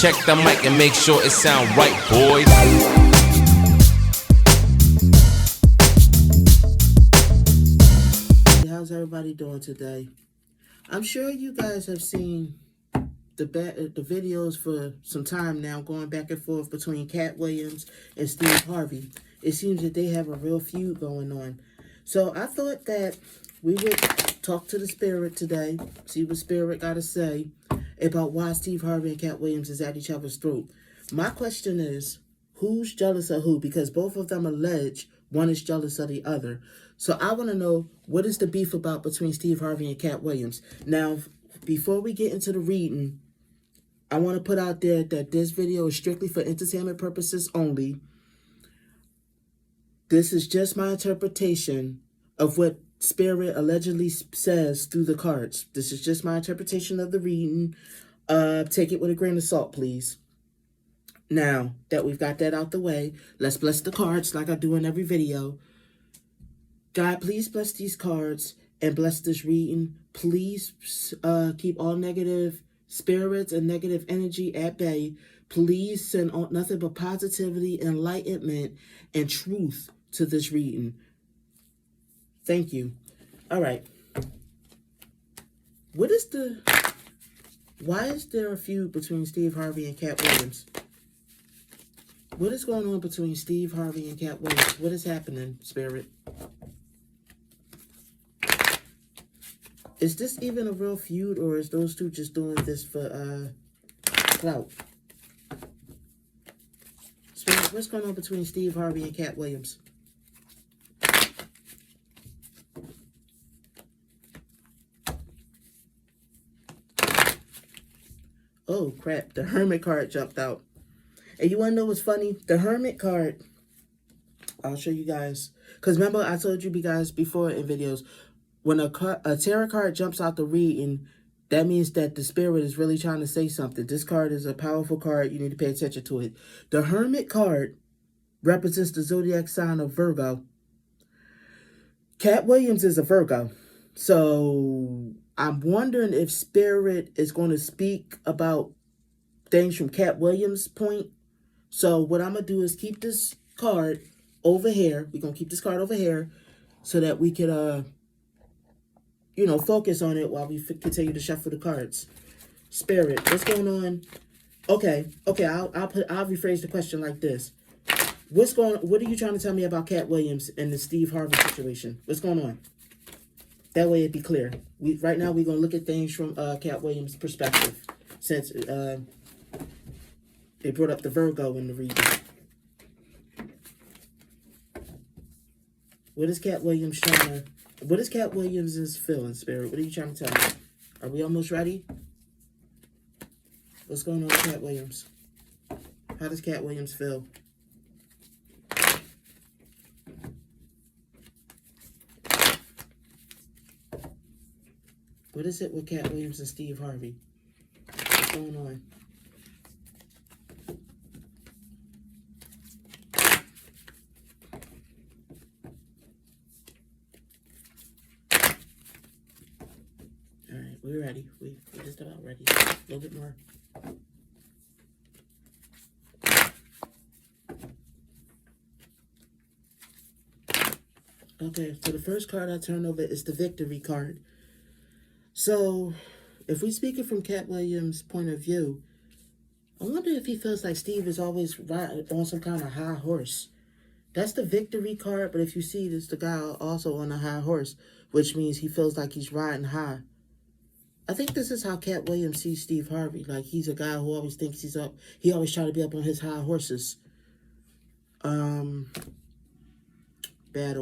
Check the mic and make sure it sound right, boys. How's everybody doing today? I'm sure you guys have seen the videos for some time now, going back and forth between Katt Williams and Steve Harvey. It seems that they have a real feud going on. So I thought that we would talk to the spirit today, see what spirit got to say about why Steve Harvey and Katt Williams is at each other's throat. My question is, who's jealous of who? Because both of them allege one is jealous of the other. So I want to know, what is the beef about between Steve Harvey and Katt Williams? Now, before we get into the reading, I want to put out there that this video is strictly for entertainment purposes only. This is just my interpretation of what Spirit allegedly says through the cards. This is just my interpretation of the reading. Take it with a grain of salt, please. Now that we've got that out the way, let's bless the cards like I do in every video. God, please bless these cards and bless this reading. Please keep all negative spirits and negative energy at bay. Please send on nothing but positivity, enlightenment, and truth to this reading. Thank you. All right. Why is there a feud between Steve Harvey and Katt Williams? What is going on between Steve Harvey and Katt Williams? What is happening, Spirit? Is this even a real feud, or is those two just doing this for clout? Spirit, what's going on between Steve Harvey and Katt Williams? Oh, crap. The Hermit card jumped out. And you want to know what's funny? The Hermit card, I'll show you guys. Because remember, I told you guys before in videos, when a tarot card jumps out the reading, that means that the spirit is really trying to say something. This card is a powerful card. You need to pay attention to it. The Hermit card represents the zodiac sign of Virgo. Katt Williams is a Virgo. So I'm wondering if spirit is going to speak about things from Katt Williams' point. So what I'm going to do is keep this card over here. We're going to keep this card over here so that we can, focus on it while we continue to shuffle the cards. Spirit, what's going on? Okay, I'll rephrase the question like this. What are you trying to tell me about Katt Williams and the Steve Harvey situation? What's going on? That way it'd be clear. Right now we're going to look at things from Katt Williams' perspective, since they brought up the Virgo in the reading. What is Katt Williams feeling, Spirit? What are you trying to tell me? Are we almost ready? What's going on with Katt Williams? How does Katt Williams feel? What is it with Katt Williams and Steve Harvey? What's going on? Alright, we're ready. We're just about ready. A little bit more. Okay, so the first card I turn over is the Victory card. So, if we're speaking from Katt Williams' point of view, I wonder if he feels like Steve is always riding on some kind of high horse. That's the Victory card, but if you see, this the guy also on a high horse, which means he feels like he's riding high. I think this is how Katt Williams sees Steve Harvey. Like, he's a guy who always thinks he's up. He always tries to be up on his high horses. Battle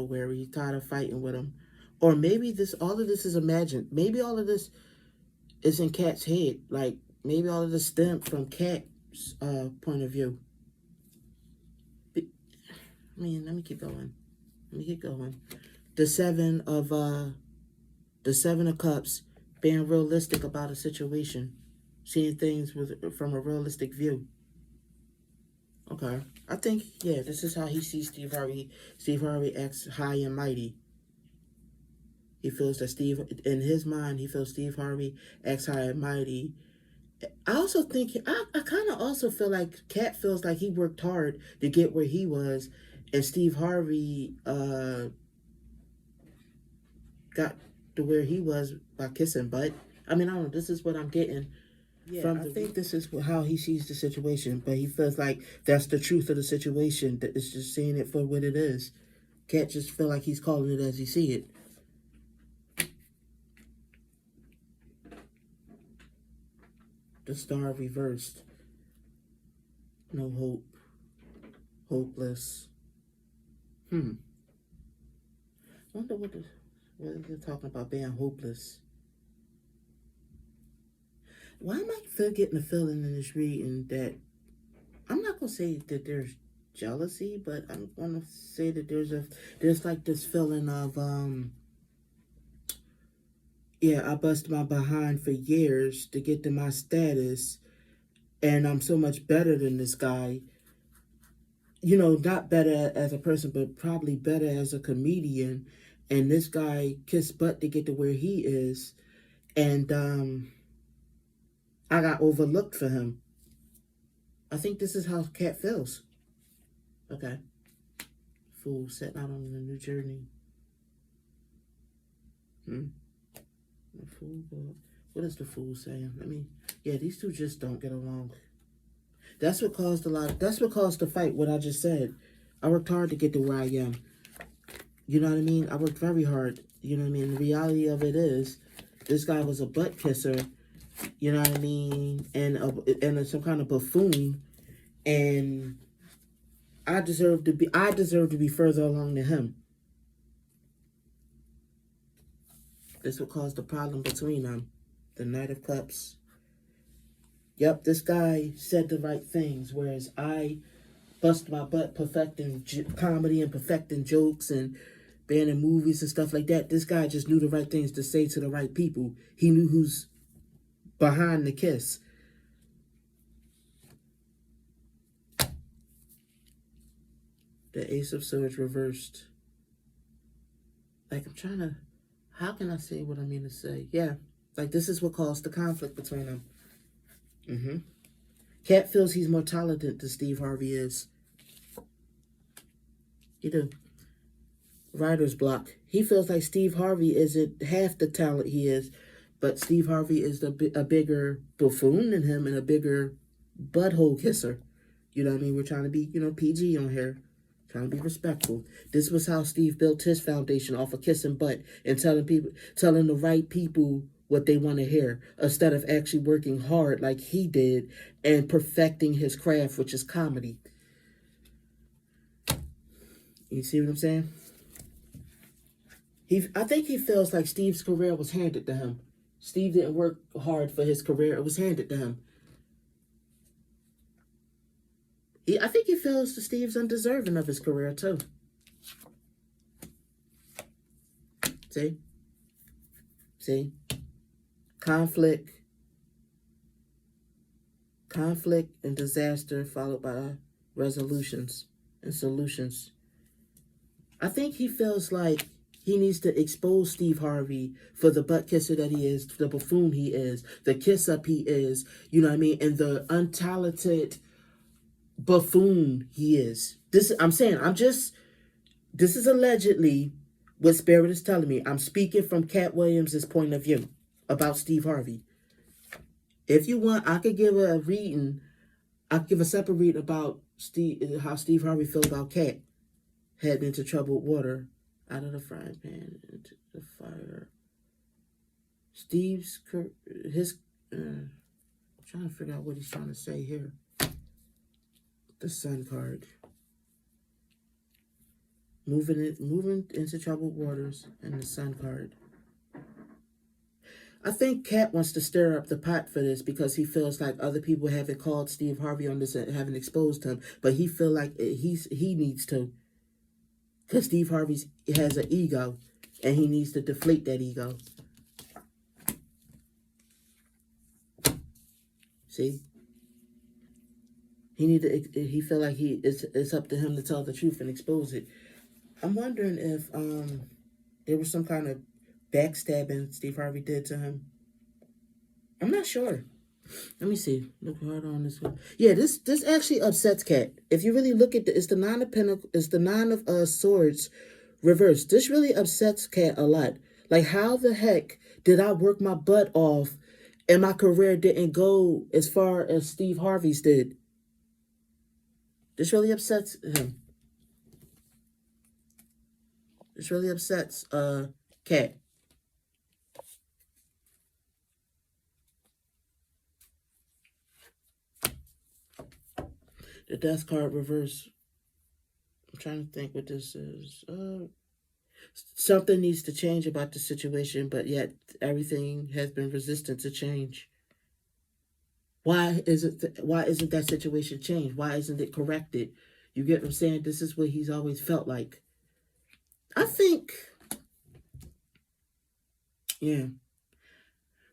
weary. He's tired of fighting with him. Or maybe all of this is imagined. Maybe all of this is in Katt's head. Like, maybe all of this stemmed from Katt's point of view. Let me keep going. The Seven of Cups, being realistic about a situation. Seeing things from a realistic view. Okay. I think, yeah, this is how he sees Steve Harvey. Steve Harvey acts high and mighty. He feels that in his mind, he feels Steve Harvey acts high and mighty I also think I kind of also feel like Katt feels like he worked hard to get where he was, and Steve Harvey got to where he was by kissing butt. I mean, I don't know. This is what I'm getting from. I think this is how he sees the situation, but he feels like that's the truth of the situation. That it's just seeing it for what it is. Katt just feel like he's calling it as he see it. The star reversed. No hope. Hopeless. Wonder what they're talking about being hopeless. Why am I getting the feeling in this reading that I'm not gonna say that there's jealousy, but I'm gonna say that there's like this feeling of yeah, I busted my behind for years to get to my status, and I'm so much better than this guy. You know, not better as a person, but probably better as a comedian. And this guy kissed butt to get to where he is, and I got overlooked for him. I think this is how Katt feels. Okay. Fool setting out on a new journey. The fool, what is the fool saying? Yeah, these two just don't get along. That's what caused the fight, what I just said. I worked hard to get to where I am. You know what I mean? I worked very hard. You know what I mean? The reality of it is, this guy was a butt kisser. You know what I mean? And some kind of buffoon. And I deserve to be further along than him. This would cause the problem between them. The Knight of Cups. Yep, this guy said the right things, whereas I bust my butt perfecting comedy and perfecting jokes and being in movies and stuff like that. This guy just knew the right things to say to the right people. He knew who's behind the kiss. The Ace of Swords reversed. Like, how can I say what I mean to say? Yeah, like this is what caused the conflict between them. Katt feels he's more talented than Steve Harvey is. He do. Writer's block. He feels like Steve Harvey isn't half the talent he is, but Steve Harvey is a bigger buffoon than him and a bigger butthole kisser. You know what I mean? We're trying to be, PG on here. Trying to be respectful. This was how Steve built his foundation, off of kissing butt and telling the right people what they want to hear, instead of actually working hard like he did and perfecting his craft, which is comedy. You see what I'm saying? I think he feels like Steve's career was handed to him. Steve didn't work hard for his career. It was handed to him. I think he feels that Steve's undeserving of his career, too. See? Conflict and disaster followed by resolutions and solutions. I think he feels like he needs to expose Steve Harvey for the butt kisser that he is, the buffoon he is, the kiss up he is, you know what I mean, and the untalented buffoon he is. This is allegedly what Spirit is telling me. I'm speaking from Katt Williams' point of view about Steve Harvey. If you want, I could give a reading. I could give a separate reading about how Steve Harvey feels about Katt heading into troubled water, out of the frying pan into the fire. I'm trying to figure out what he's trying to say here. The Sun card. Moving into troubled waters, and the Sun card. I think Katt wants to stir up the pot for this because he feels like other people haven't called Steve Harvey on this and haven't exposed him, but he feel like he needs to, because Steve Harvey has an ego, and he needs to deflate that ego. See? He feel like it's up to him to tell the truth and expose it. I'm wondering if there was some kind of backstabbing Steve Harvey did to him. I'm not sure. Let me see. Look hard on this one. Yeah, this actually upsets Katt. If you really look at it's the nine of pentacles, it's the nine of swords reversed. This really upsets Katt a lot. Like, how the heck did I work my butt off and my career didn't go as far as Steve Harvey's did? This really upsets him. This really upsets Katt. The death card reverse. I'm trying to think what this is. Something needs to change about the situation, but yet everything has been resistant to change. Why isn't that situation changed? Why isn't it corrected? You get what I'm saying? This is what he's always felt like. I think, yeah.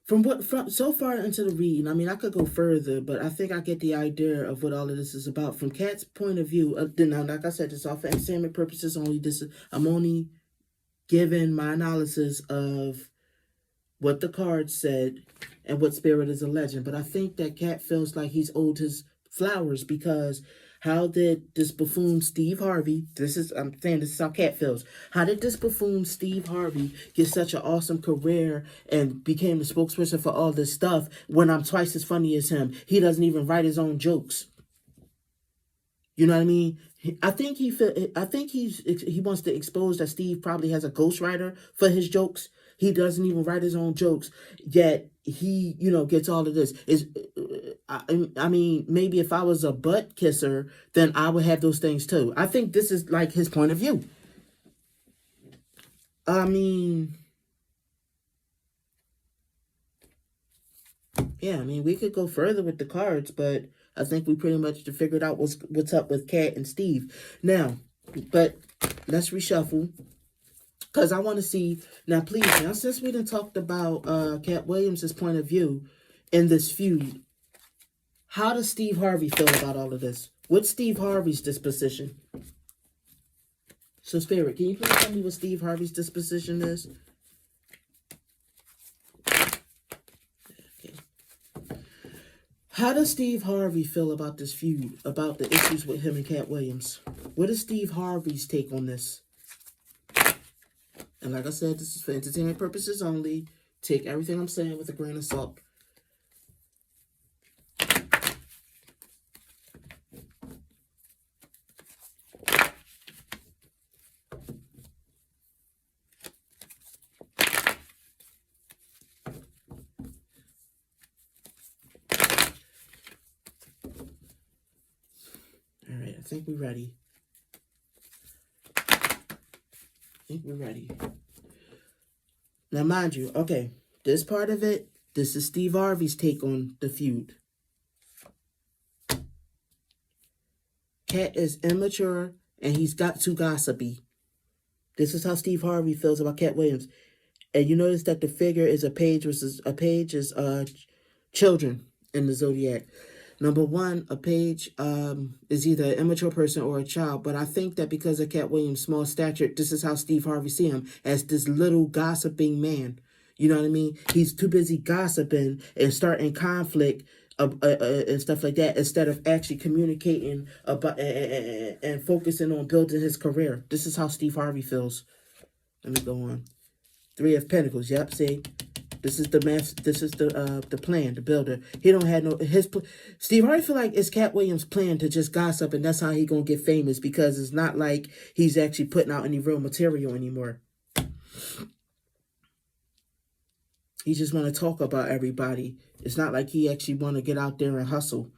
From so far into the reading, I mean, I could go further, but I think I get the idea of what all of this is about. From Katt's point of view, now, like I said, this is all for entertainment purposes only. I'm only giving my analysis of what the card said and what Spirit is alleging. But I think that Katt feels like he's owed his flowers, because how did this buffoon Steve Harvey, I'm saying this is how Katt feels. How did this buffoon Steve Harvey get such an awesome career and became the spokesperson for all this stuff when I'm twice as funny as him? He doesn't even write his own jokes. You know what I mean? I think he wants to expose that Steve probably has a ghostwriter for his jokes. He doesn't even write his own jokes, yet he, gets all of this. I mean, maybe if I was a butt kisser, then I would have those things too. I think this is like his point of view. I mean, yeah, I mean, we could go further with the cards, but I think we pretty much figured out what's up with Katt and Steve. Now, but let's reshuffle. Because I want to see, now please, now since we done talked about Katt Williams' point of view in this feud, how does Steve Harvey feel about all of this? What's Steve Harvey's disposition? So, Spirit, can you please tell me what Steve Harvey's disposition is? Okay. How does Steve Harvey feel about this feud, about the issues with him and Katt Williams? What is Steve Harvey's take on this? And like I said, this is for entertainment purposes only. Take everything I'm saying with a grain of salt. All right, I think we're ready. Now, mind you, okay, this part of it, this is Steve Harvey's take on the feud. Katt is immature and he's got too gossipy. This is how Steve Harvey feels about Katt Williams. And you notice that the figure is a page is children in the zodiac. Number one, a page is either an immature person or a child. But I think that because of Katt Williams' small stature, this is how Steve Harvey see him, as this little gossiping man. You know what I mean? He's too busy gossiping and starting conflict and stuff like that, instead of actually communicating about and focusing on building his career. This is how Steve Harvey feels. Let me go on. Three of Pentacles. Yep, see? This is the plan, the builder. He don't have Steve Harvey feel like it's Katt Williams' plan to just gossip, and that's how he gonna get famous, because it's not like he's actually putting out any real material anymore. He just want to talk about everybody. It's not like he actually want to get out there and hustle.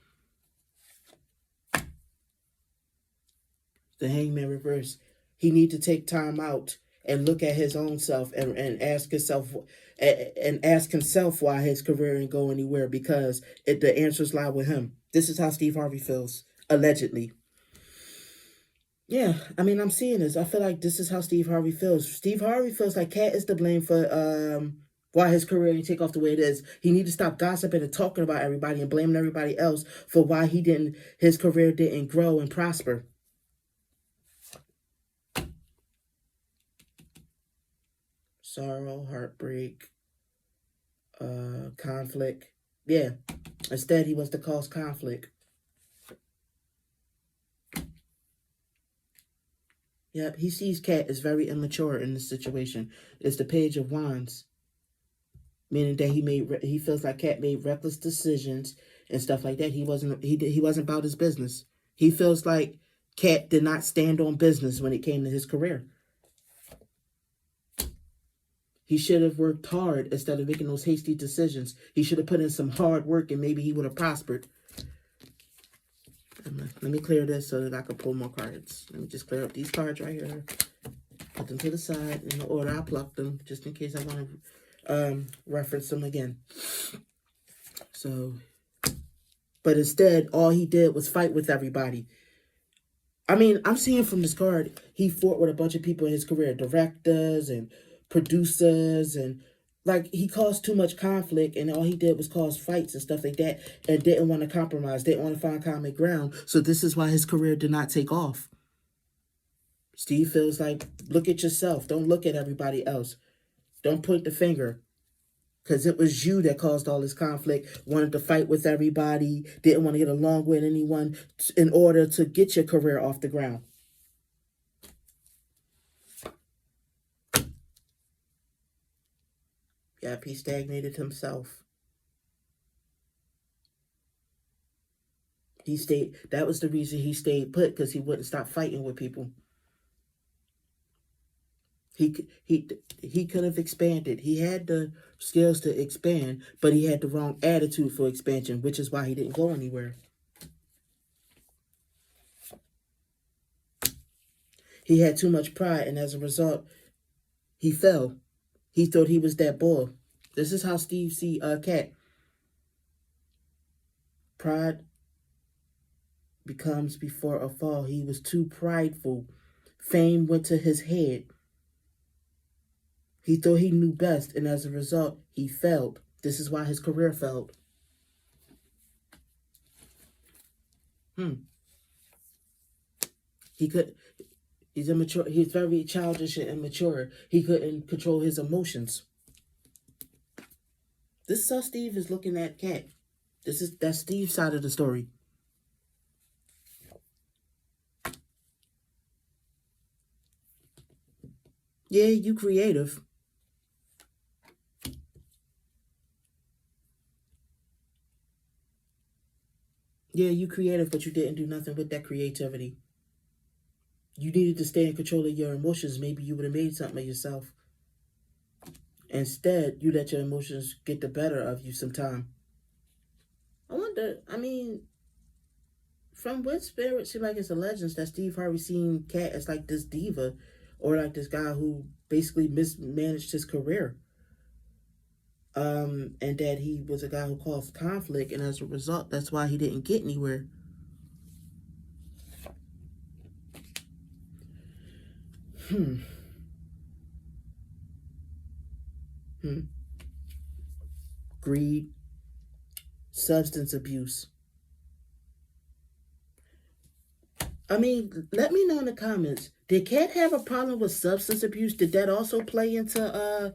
The Hangman reverse. He need to take time out and look at his own self and ask himself why his career ain't go anywhere, because the answers lie with him. This is how Steve Harvey feels, allegedly. Yeah, I mean, I'm seeing this. I feel like this is how Steve Harvey feels. Steve Harvey feels like Katt is to blame for why his career didn't take off the way it is. He need to stop gossiping and talking about everybody and blaming everybody else for why his career didn't grow and prosper. Sorrow, heartbreak, conflict. Yeah. Instead, he wants to cause conflict. Yep, he sees Katt as very immature in this situation. It's the Page of Wands, meaning that he feels like Katt made reckless decisions and stuff like that. He wasn't about his business. He feels like Katt did not stand on business when it came to his career. He should have worked hard instead of making those hasty decisions. He should have put in some hard work and maybe he would have prospered. Let me clear this so that I can pull more cards. Let me just clear up these cards right here. Put them to the side in the order I plucked them, just in case I want to reference them again. So, but instead, all he did was fight with everybody. I mean, I'm seeing from this card, he fought with a bunch of people in his career, directors and producers, and like he caused too much conflict, and all he did was cause fights and stuff like that, and didn't want to compromise, didn't want to find common ground. So this is why his career did not take off. Steve feels like, look at yourself. Don't look at everybody else. Don't point the finger. Because it was you that caused all this conflict, wanted to fight with everybody, didn't want to get along with anyone in order to get your career off the ground. Yep, he stagnated himself. That was the reason he stayed put, because he wouldn't stop fighting with people. He could have expanded. He had the skills to expand, but he had the wrong attitude for expansion, which is why he didn't go anywhere. He had too much pride, and as a result, he fell. He thought he was that bull. This is how Steve see Katt. Pride becomes before a fall. He was too prideful. Fame went to his head. He thought he knew best, and as a result, he failed. This is why his career failed. He's immature. He's very childish and immature. He couldn't control his emotions. This is how Steve is looking at Katt. That's Steve's side of the story. Yeah, you creative. Yeah, you creative, but you didn't do nothing with that creativity. You needed to stay in control of your emotions. Maybe you would have made something of yourself. Instead, you let your emotions get the better of you sometime. I wonder, I mean, from what spirit seems like it's a legend that Steve Harvey seen Katt as like this diva, or like this guy who basically mismanaged his career. And that he was a guy who caused conflict, and as a result, that's why he didn't get anywhere. Greed, substance abuse. I mean, let me know in the comments. Did Katt have a problem with substance abuse? Did that also play into the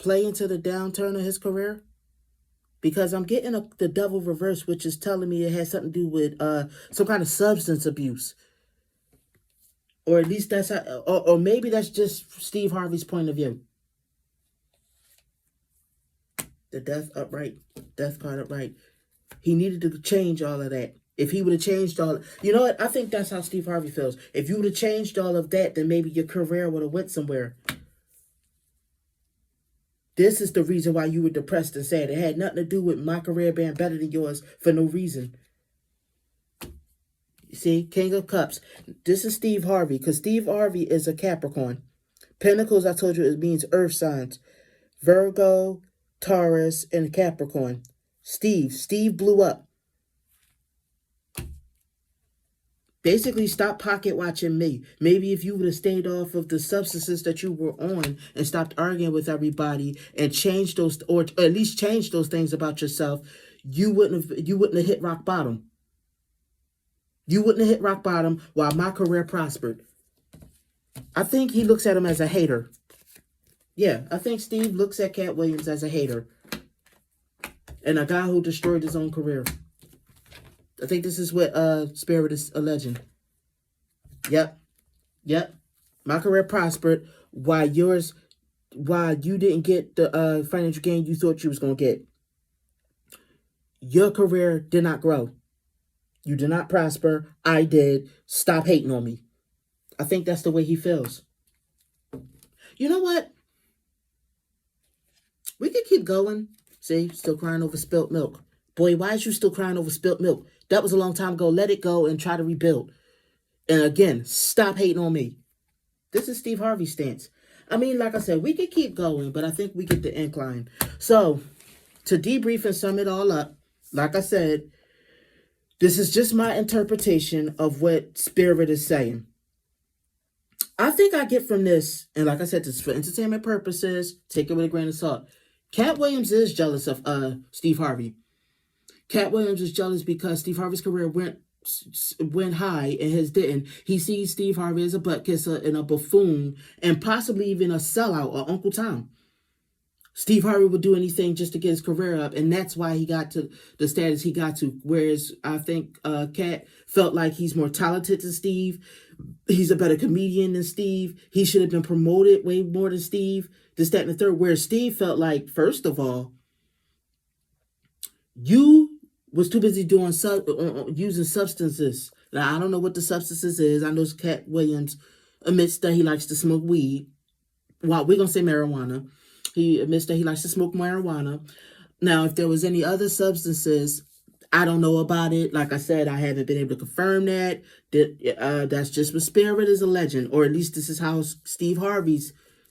downturn of his career? Because I'm getting the devil reverse, which is telling me it has something to do with some kind of substance abuse. Or at least that's how, or maybe that's just Steve Harvey's point of view. The death card upright. He needed to change all of that. If he would have changed you know what? I think that's how Steve Harvey feels. If you would have changed all of that, then maybe your career would have went somewhere. This is the reason why you were depressed and sad. It had nothing to do with my career being better than yours for no reason. See, King of Cups. This is Steve Harvey, because Steve Harvey is a Capricorn. Pentacles, I told you, it means earth signs. Virgo, Taurus, and Capricorn. Steve blew up. Basically, stop pocket watching me. Maybe if you would have stayed off of the substances that you were on and stopped arguing with everybody and changed those, or at least changed those things about yourself, you wouldn't have hit rock bottom. You wouldn't have hit rock bottom while my career prospered. I think he looks at him as a hater. Yeah, I think Steve looks at Katt Williams as a hater. and a guy who destroyed his own career. I think this is what Spirit is alleging. Yep. My career prospered while you didn't get the financial gain you thought you was going to get. Your career did not grow. You did not prosper. I did. Stop hating on me. I think that's the way he feels. You know what? We could keep going. See, still crying over spilt milk. Boy, why is you still crying over spilt milk? That was a long time ago. Let it go and try to rebuild. And again, stop hating on me. This is Steve Harvey's stance. I mean, like I said, we could keep going, but I think we get the incline. So, to debrief and sum it all up, like I said, this is just my interpretation of what Spirit is saying. I think I get from this, and like I said, this is for entertainment purposes, take it with a grain of salt. Katt Williams is jealous of Steve Harvey. Katt Williams is jealous because Steve Harvey's career went high and his didn't. He sees Steve Harvey as a butt kisser and a buffoon and possibly even a sellout or Uncle Tom. Steve Harvey would do anything just to get his career up, and that's why he got to the status he got to. Whereas I think Katt felt like he's more talented than Steve. He's a better comedian than Steve. He should have been promoted way more than Steve. This, that, and the third. Where Steve felt like, first of all, you was too busy doing using substances. Now, I don't know what the substances is. I know Katt Williams admits that he likes to smoke weed. Well, we're going to say marijuana. He admits that he likes to smoke marijuana. Now, if there was any other substances, I don't know about it. Like I said, I haven't been able to confirm that. That's just what Spirit is alleging, or at least this is how Steve Harvey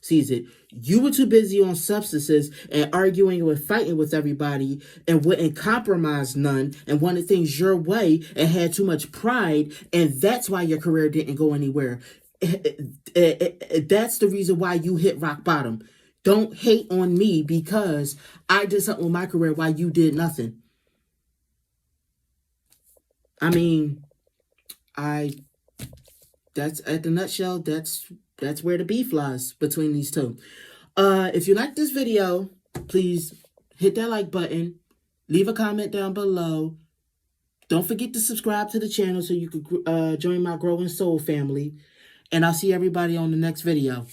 sees it. You were too busy on substances and arguing and fighting with everybody and wouldn't compromise none and wanted things your way and had too much pride, and that's why your career didn't go anywhere. That's the reason why you hit rock bottom. Don't hate on me because I did something with my career while you did nothing. I mean, that's at the nutshell, that's where the beef lies between these two. If you like this video, please hit that like button. Leave a comment down below. Don't forget to subscribe to the channel so you can join my growing soul family. And I'll see everybody on the next video.